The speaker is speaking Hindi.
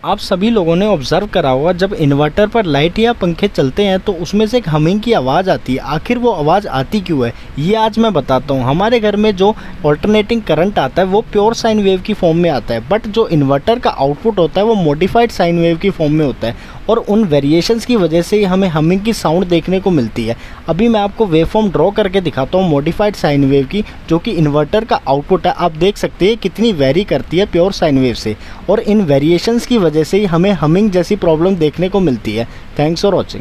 आप सभी लोगों ने ऑब्जर्व करा होगा, जब इन्वर्टर पर लाइट या पंखे चलते हैं तो उसमें से एक हमिंग की आवाज़ आती है। आखिर वो आवाज़ आती क्यों है, ये आज मैं बताता हूँ। हमारे घर में जो ऑल्टरनेटिंग करंट आता है वो प्योर साइन वेव की फॉर्म में आता है, बट जो इन्वर्टर का आउटपुट होता है वो मॉडिफाइड साइन वेव की फॉर्म में होता है, और उन वेरिएशंस की वजह से हमें हमिंग की साउंड देखने को मिलती है। अभी मैं आपको वेव फॉर्म ड्रॉ करके दिखाता हूँ मॉडिफाइड साइन वेव की, जो कि इन्वर्टर का आउटपुट है। आप देख सकते हैं कितनी वेरी करती है प्योर साइन वेव से, और इन वेरिएशंस की वजह से ही हमें हमिंग जैसी प्रॉब्लम देखने को मिलती है। Thanks for watching.